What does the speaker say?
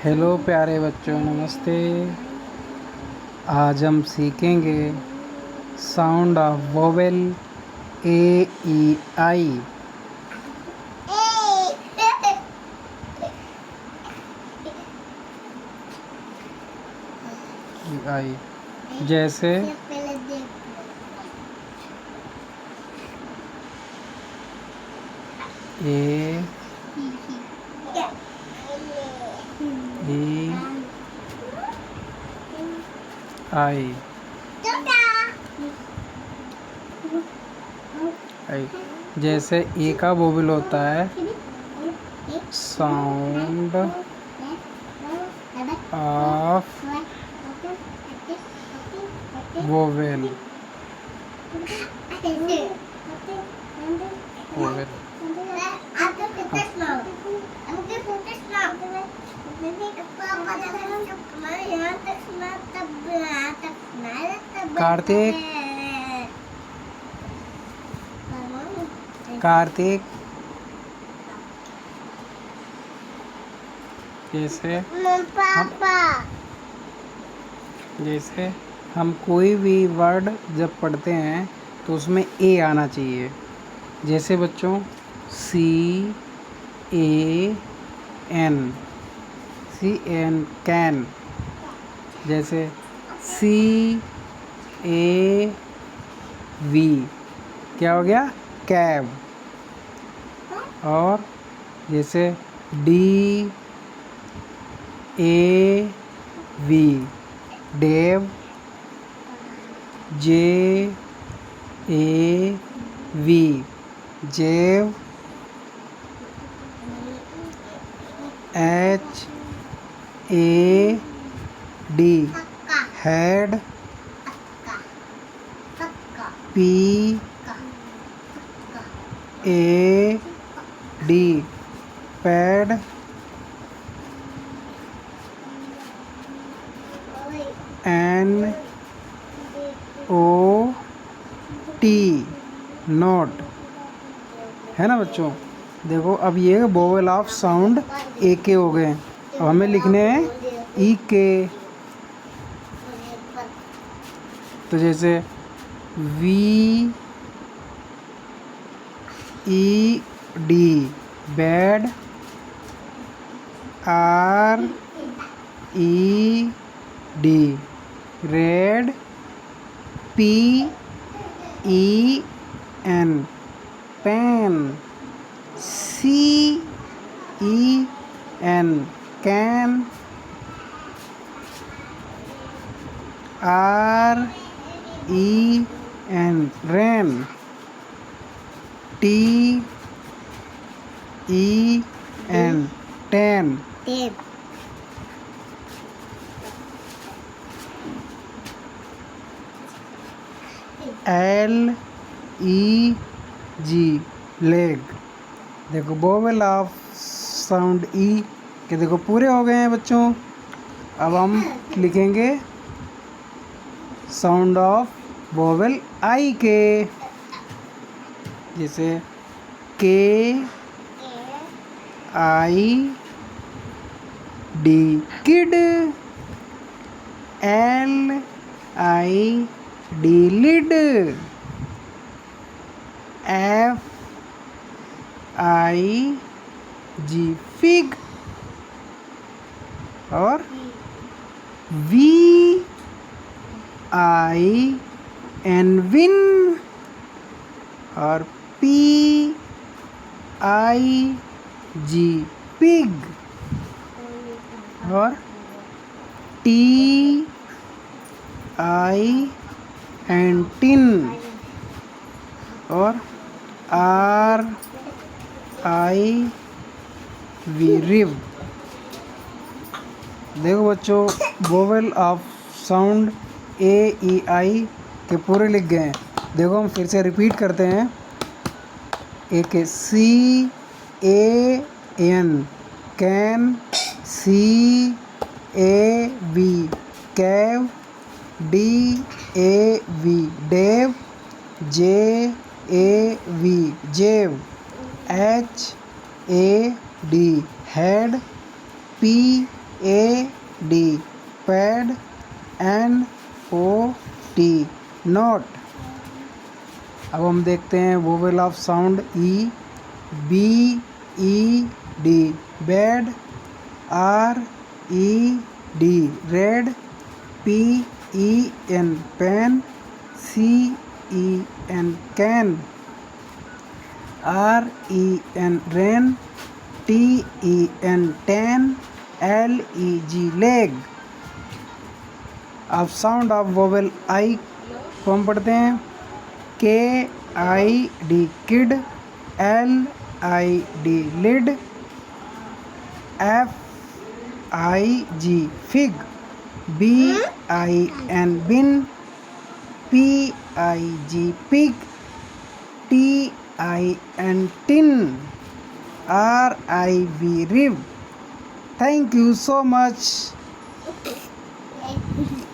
Hello प्यारे बच्चों, नमस्ते। आज हम सीखेंगे साउंड ऑफ वोवेल ए ई आई। आई जैसे ए ई आई आई। जैसे ए का वोवेल होता है sound of vowel. Vowel Kartik Kartik जैसे हम कोई भी वर्ड जब पढ़ते हैं तो उसमें ए आना चाहिए। जैसे बच्चों CAN कैन। जैसे CAV क्या हो गया, कैब। और जैसे DAV डेव। JAV जेव। HAD had. PAD pad. NOT note. है ना बच्चों। देखो अब ये वोवेल ऑफ साउंड ए के हो गए। अब हमें लिखने हैं ई के। तो जैसे VED bed. RED red. PEN pen. CEN ken. REN wren. TEN ten. LEG leg. देखो वोवेल ऑफ साउंड ई के देखो पूरे हो गए हैं बच्चों। अब हम लिखेंगे साउंड ऑफ वोवेल आई के। जैसे KID kid. LID lid. FIG fig. और VIN विन। और PIG पिग। और TIN टिन। और RIV रिव। देखो बच्चों वोवेल ऑफ साउंड AEI के पूरे लिख गए हैं। देखो हम फिर से रिपीट करते हैं। एक CAN कैन। CAV कैव। DAV डेव। JAV जेव। HAD had. PAD A D pad, N O T not. अब हम देखते हैं vowel of sound E, B E D bed, R E D red, P E N pen, C E N ken, R E N wren, T E N ten, L E G leg. अब sound of vowel I को हम पढ़ते हैं, K I D kid, L I D lid, F I G fig, B I N bin, P I G pig, T I N tin, R I V riv. Thank you so much.